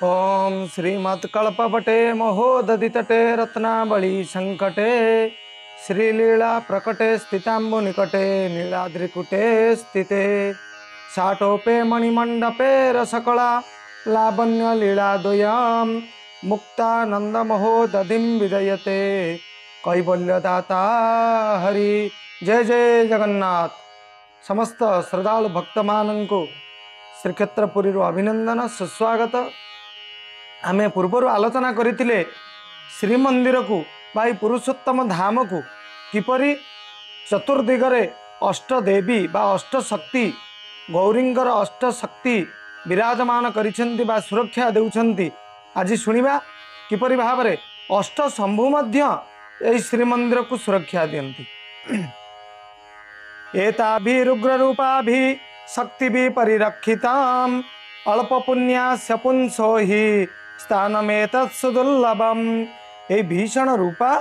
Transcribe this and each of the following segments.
ओम श्रीमत्कल्पवटे महोदधितटे रत्नावली संकटे श्रीलीला प्रकटे स्थिताम्बु निकटे नीलाद्रिकुटे स्थिते साटोपे मणिमंडपे रसकला लावण्य लीलाद्वयम् मुक्तानंद महोदधिं विजयते कैवल्यदाता हरि। जय जय जगन्नाथ। समस्त श्रद्धालु भक्त मानंको श्रीक्षेत्रपुरी अभिनंदन सुस्वागत। आमे पूर्वर आलोचना करथिले श्रीमंदिर को भाई पुरुषोत्तम धाम को किपरि चतुर्दिगरे अष्टदेवी बा अष्टशक्ति गौरींगर अष्टशक्ति विराजमान करिसेंती बा सुरक्षा देउछंती। आज सुनिबा किपरि भाबरे अष्ट शंभु मध्य एई श्रीमंदिर को सुरक्षा दियंती। एताभिरुग्र रूपाभि शक्ति भी परिरक्षिताम् अल्प पुण्यास्य पुंसो हि स्थानमेतत् सुदुर्लभम्। ए भीषण रूपा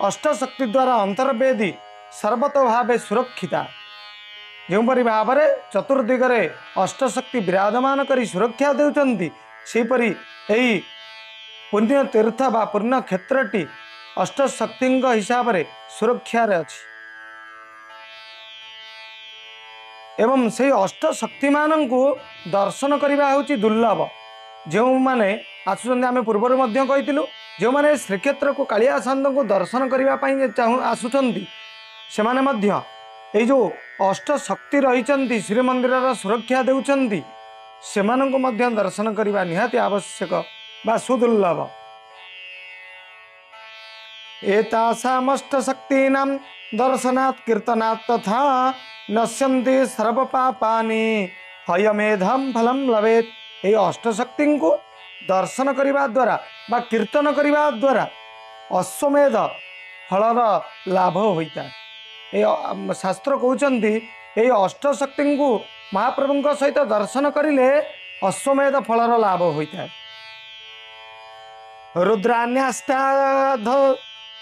अष्टशक्ति द्वारा अंतर्वेदी सर्वतो भावे सुरक्षिता। जोपरि भावरे चतुर्दिगरे अष्टशक्ति विराजमान करी सुरक्षा देउचंती सेपरि एई पुण्य तीर्थ बा पुण्य क्षेत्रटी अष्टशक्ति हिसाब से सुरक्षा रे अछि। एवं से अष्टशक्ति मान को दर्शन करने हूँ दुर्लभ। जो मैंने आसुच्च आम पूर्वर कही जो मैंने श्रीक्षेत्र को कालिया सान्त को दर्शन करने आसुंच से माने जो अष्टशक्ति रही श्रीमंदिर सुरक्षा देउचंती से दर्शन करने निहाती आवश्यक बा सुदुर्लभ। एतासामष्टशक्तीनां दर्शनात् कीर्तनात् तथा नश्यन्ति सर्वपापानि हयमेधं फलं लभेत्। ये अष्टशक्ति को दर्शन करने द्वारा बा कीर्तन करने द्वारा अश्वमेध फलर लाभ होता है। ये शास्त्र कहते ये अष्टशक्ति को महाप्रभु सहित दर्शन करिले अश्वमेध फलर लाभ होता है।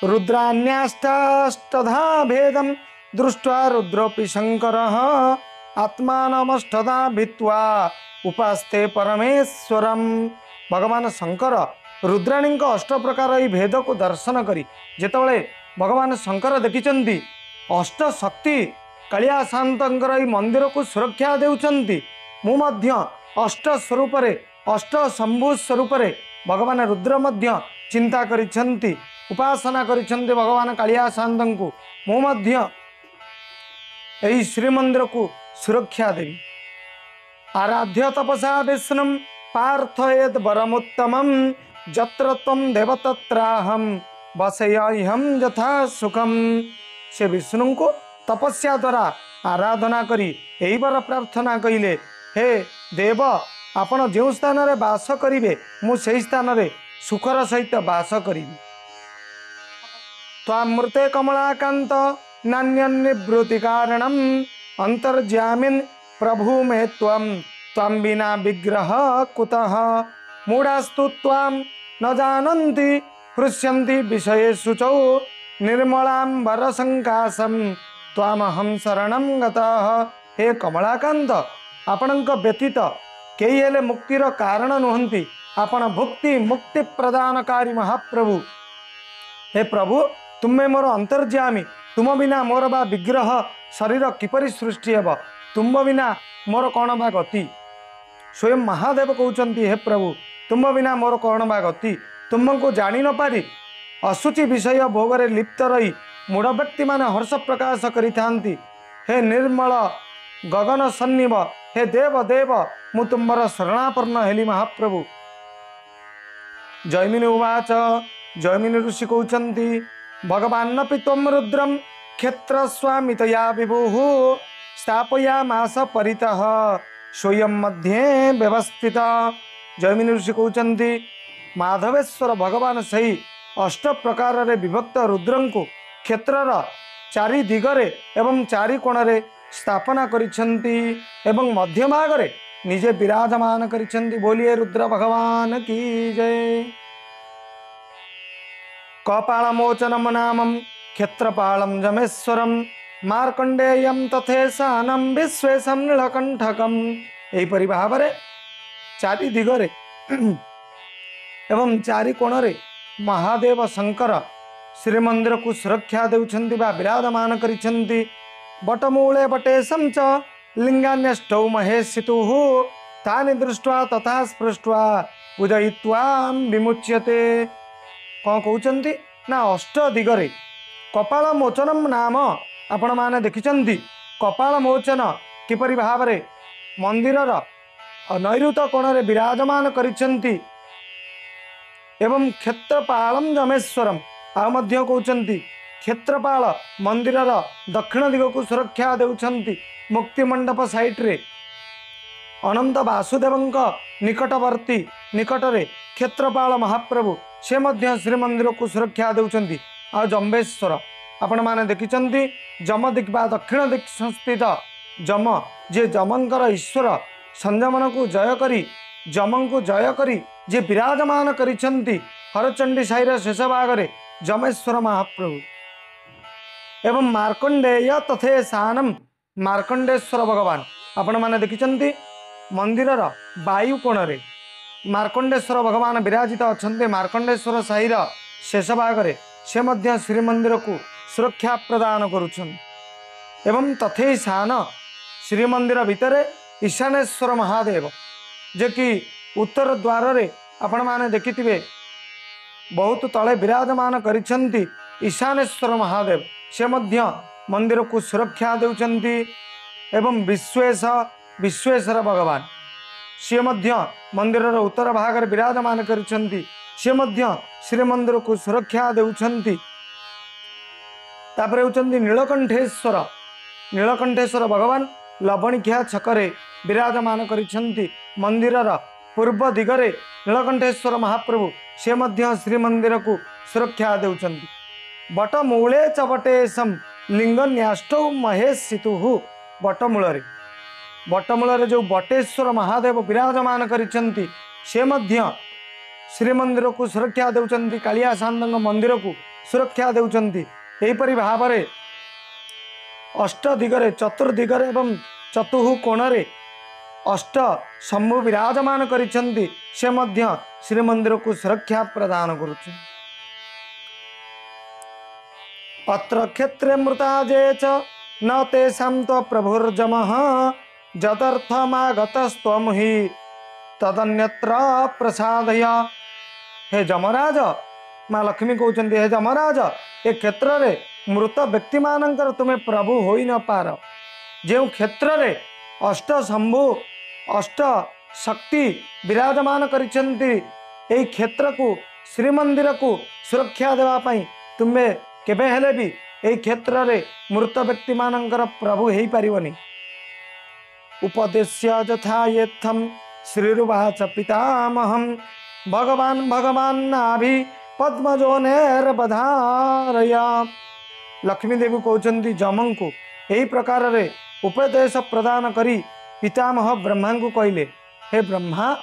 रुद्रान्याष्टाष्टधा भेदं दृष्ट्वा रुद्रोपि शंकरः आत्मानमष्टधा भित्वा उपास्ते परमेश्वरम। भगवान शंकर रुद्राणी अष्ट प्रकार ई भेद को दर्शन करी जेतबळे भगवान शंकर देखिचंती अष्टशक्ति कालिया शांतर ई मंदिर को सुरक्षा देउचंती। मु मध्य अष्ट स्वरूप अष्ट शंभु स्वरूप भगवान रुद्र मध्य चिंता करिछंती उपासना करिछंती भगवान कालिया शांत को मु मध्य यही श्रीमंदिर को सुरक्षा देवी। आराध्य तपसा विष्णु पार्थयेद वरमुत्तमं जत्र त्वं देव तत्राहं वसयह्यं यथा सुखम। से विष्णु को तपस्या द्वारा आराधना करी यही वर प्रार्थना कहिले हे देव आपण जो स्थान रे वास करिवे मु सेही स्थान रे सुखर सहित वास करिवि। त्वामृते कमलाकांत नान्यनिवृत्ति कारणम अंतर्जामिन प्रभु में त्वं बिना विग्रह कुतः मूढ़ास्तु त्वां न जानन्ति हृष्यन्ति विषये शुचौ निर्मलांबर संकाशम त्वामहं शरणं गतः। हे कमलाकांत आपणक व्यतीत केही हेले मुक्तिर कारण नुहंती आपण भुक्ति मुक्ति प्रदानकारी महाप्रभु। हे प्रभु तुम्हें मोर अंतर्जामी तुम बिना मोर बा विग्रह शरीर किपरि सृष्टि हेब तुम बिना मोर कौन बा गति। स्वयं महादेव कहते हे प्रभु तुम बिना मोर कौन बा गति। तुमको जानी न पारी असुचि विषय भोगरे लिप्त रही मूढ़ व्यक्ति मान हर्ष प्रकाश करिथांती। हे निर्मल गगन सन्निभ हे देव देव मु तुम्बर शरणापन्न हेली महाप्रभु। जैमिनी उवाच जैमिनी ऋषि कहते भगवान्नपि त्वं रुद्रं क्षेत्रस्वामितया विभुः स्थापयामास परितः स्वयं मध्ये व्यवस्थित। जैमिनी ऋषि कहते माधवेश्वर भगवान सही अष्ट प्रकार रे विभक्त रुद्रं को क्षेत्रर चारि दिगरे एवं चारि कोणरे स्थापना करिछन्ति एवं मध्य भागरे निजे विराजमान करिछन्ति। बोलिए रुद्र भगवान की जय। कपालमोचनम नामं क्षेत्रपालं जमेश्वरम मार्कंडेयम तथेशानम विश्वेशम नीलकंठकम। यहीपरि भाव चारि दिगरे एवं चारि कोण रे महादेव शंकर श्रीमंदिर को सुरक्षा देउछन्ति बा विराजमान करिछन्ति। बटमूले बटेशं च लिंगान्यष्टौ महेशितुः तानि दृष्ट्वा तथा स्पृष्ट्वा पूजयित्वा विमुच्यते। कौन कहउछन्ति ना अष्ट दिगरे कपाल मोचनम नाम आपण माने देखिछन्ति। कपाल मोचन किपरि भावरे मंदिरर नैऋत कोण रे विराजमान करिछन्ति। एवं क्षेत्रपालम जमेश्वरम आ मध्य कहउछन्ति क्षेत्रपाल मंदिरर दक्षिण दिग को सुरक्षा देउछन्ति। मुक्ति मंडप साइट रे अनंत वासुदेवंक निकटवर्ती निकटरे क्षेत्रपाल महाप्रभु से मध्य श्रीमंदिर को सुरक्षा देउछन्ति। आ जम्बेश्वर आपण माने देखिछन्ति जम दिक् बा दक्षिण दिक् संस्थित जम जे जमंकर ईश्वर संयमन को जय करी जमं को जय करी जे विराजमान करिछन्ति हरचंडी साईर शेष भागरे जमेश्वर महाप्रभु। एवं मार्कंडेय तथे सानम मार्कंडेश्वर भगवान आपण माने देखिछन्ति मंदिरर वायु कोण रे मार्कंडेश्वर भगवान विराजित अछन्ति। मार्कंडेश्वर साईर शेष भागरे से मध्य श्रीमंदिर को सुरक्षा प्रदान करुछन्। एवं तथे सान श्रीमंदिर भितरे ईशानेश्वर महादेव जे कि उत्तर द्वार रे आपण माने देखिथिबे बहुत तले विराजमान करिछन्ति। ईशानेश्वर महादेव से मध्य मंदिर को सुरक्षा देउछन्ति। एवं विश्वेश्वर भगवान से मध्य मंदिरर उत्तर भाग रे विराजमान करिछन्ति। से मध्य श्रीमंदिर को सुरक्षा देउछन्ति। तापर होउछन्ति नीलकंठेश्वर नीलकंठेश्वर भगवान लवणिख्या छकरे विराजमान करिछन्ति। मंदिरर पूर्व दिगरे नीलकंठेश्वर महाप्रभु से मध्य श्रीमंदिर को सुरक्षा देउछन्ति। बटमूले च बटेशं लिंगन्याष्टौ महेशितुः बटमूल जो बटेश्वर महादेव विराजमान करिछन्ति से मध्य श्रीमंदिर को सुरक्षा देउछन्ति। कालिया सांदंग मंदिर को सुरक्षा देउछन्ति। एहिपरि भावरे अष्ट दिगरे चतुर्दिगरे एवं चतुः कोणरे अष्ट शंभु विराजमान करिछन्ति। से मध्य श्रीमंदिर को सुरक्षा प्रदान करुछन्ति। अत्र क्षेत्रे मृता जे च न तेषां तो प्रभुर्जमः जदर्थमागतस्त्वं हि तदन्यत्र प्रसादय। हे जमराज माँ लक्ष्मी कहते हे जमराज ए क्षेत्र रे मृत व्यक्ति मानकर तुम्हें प्रभु होई न पार। जो क्षेत्र रे अष्ट शंभु अष्ट शक्ति विराजमान करिछन्ति एई क्षेत्र को श्रीमंदिर को सुरक्षा देवा पई तुम्हें केबे हेले भी एई क्षेत्र रे मृत व्यक्ति मानकर प्रभु हेई परिवनी। उपदेश्य यथा येत्थं श्रीरुवाच पितामहं भगवान भगवान नाभि पद्मजोनेर्बधारया। लक्ष्मी देवी कहते जमं को यही प्रकार रे उपदेश प्रदान करी पितामह ब्रह्मा को कहले हे ब्रह्मा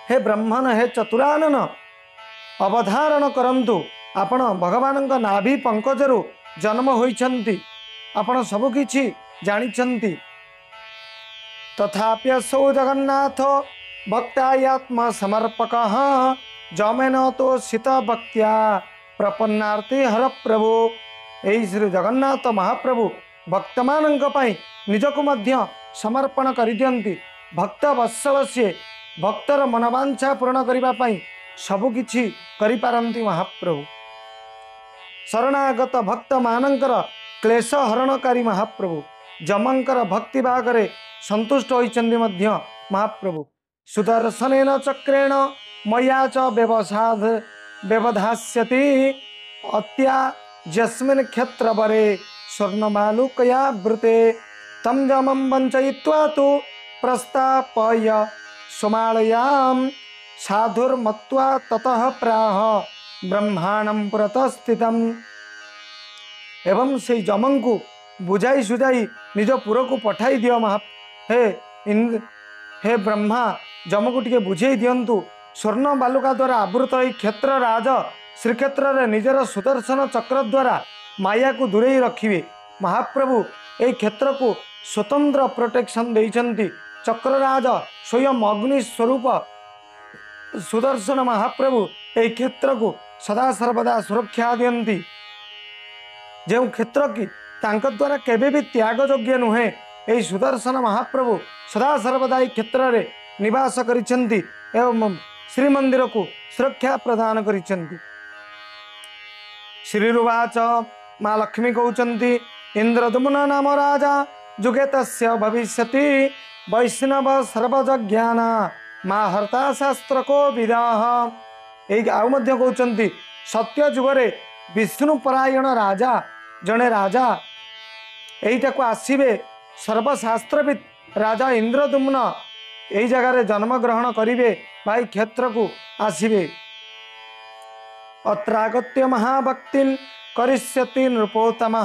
हे ब्रह्मन हे चतुरानन अवधारण करंतु आपण भगवान नाभि पंकजरु जन्म होइछन्ति आपण सब किछि जानिछन्ति। तथाप्यसौ जगन्नाथ भक्तायात्म समर्पकः जमेन तो सीत भक्त्या प्रपन्नार्थे हर प्रभु। यही श्री जगन्नाथ महाप्रभु भक्त मानंक पई निजको मध्य समर्पण करि दियंती। भक्त वत्सल से भक्तर मनवांछा पूर्ण करिबा पई सब किछि करि पारंती महाप्रभु। शरणागत भक्त मानंकर क्लेश हरणकारी महाप्रभु जमंकर भक्ति भागरे संतुष्ट होइचंदी मध्य महाप्रभु। सुदर्शनेन चक्रेण मया च व्यवधास्यति अत्या यस्मिन् क्षेत्रवरे स्वर्णमालुकया वृते तं जमं वञ्चयित्वा तु प्रस्तापय सुमालयां साधुर्मत्वा ततः प्राह ब्रह्माणं पुरतः स्थितम्। एवं से जमं को बुझाई सुझाई निज पुर को पठाई दियो महा हे ब्रह्मा जम को टिके बुझे दियंतु स्वर्ण बालुका द्वारा आवृत ही क्षेत्र राज श्रीक्षेत्र रे निजर सुदर्शन चक्र द्वारा माया को दूरे रखिए। महाप्रभु ए क्षेत्र को स्वतंत्र प्रोटेक्शन देइछन्ति। चक्रराज स्वयं अग्नि स्वरूप सुदर्शन महाप्रभु यही क्षेत्र को सदा सर्वदा सुरक्षा दियंती। जो क्षेत्र की तांक द्वारा केबे भी त्याग योग्य नुहे, यही सुदर्शन महाप्रभु सदा सर्वदा यही क्षेत्र रे निवास करिसेंती एवं श्रीमंदिर को सुरक्षा प्रदान करिसेंती। श्रीरुवाच माँ लक्ष्मी कहउचंती इंद्रदुम्न नाम राजा जुगे तस्य भविष्यति वैष्णव सर्वज्ञान माँ हर्ता शास्त्र को विदाह। यही आउ मध्य कहउचंती सत्य जुगरे विष्णु परायण राजा जड़े राजा यहीटा को आसवे सर्वशास्त्रविद राजा इंद्रदुम्न यही जगार जन्म ग्रहण करेंगे भाई क्षेत्र को आसवे। अत्रागत्य महाभक्ति करिष्यति नृपोत्तम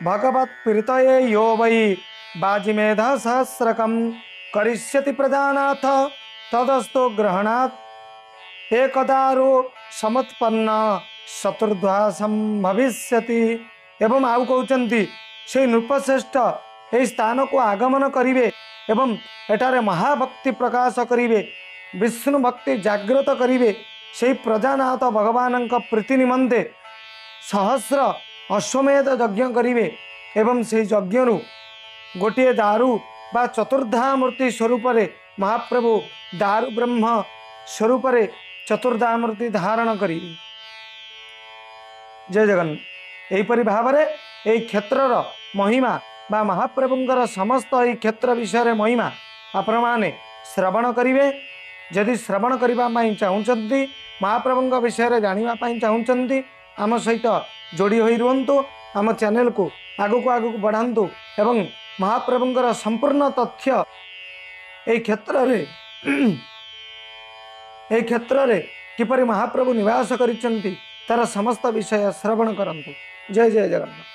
भगवत प्रीतये यो वै बाजिमेध सहस्रकम करिष्यति प्रदानाथ तदस्तु ग्रहणात् एकदारो समुत्पन्न चतुर्ध्वासम भविष्यति। एवं आउ कहउचंती से नृपश्रेष्ठ यही स्थान को आगमन करिवे एवं एठारे महाभक्ति प्रकाश करिवे विष्णु भक्ति जागृत करिवे से प्रजानाथ भगवान प्रीति निमंते सहस्र अश्वमेध यज्ञ करिवे एवं से यज्ञ गोटे दारु बा चतुर्धा मूर्ति स्वरूप महाप्रभु दारु ब्रह्म स्वरूप चतुर्धा मूर्ति धारण करिवे। जय जगन्नाथ। यहीपरि भाव में यही क्षेत्रर महिमा बा महाप्रभुंकर समस्त यही क्षेत्र विषय महिमा आपण मैंने श्रवण करेंगे। जदि श्रवण करने चाहूँगी महाप्रभु विषय जानापी चाहूँगी आम सहित जोड़ी हो रुहतु आम चैनल को आगक आगक बढ़ातु एवं महाप्रभुंकर संपूर्ण तथ्य यही क्षेत्र रे किपरि महाप्रभु निवास करिसेंती तार समस्त विषय श्रवण करंतु। जय जय जगन्नाथ।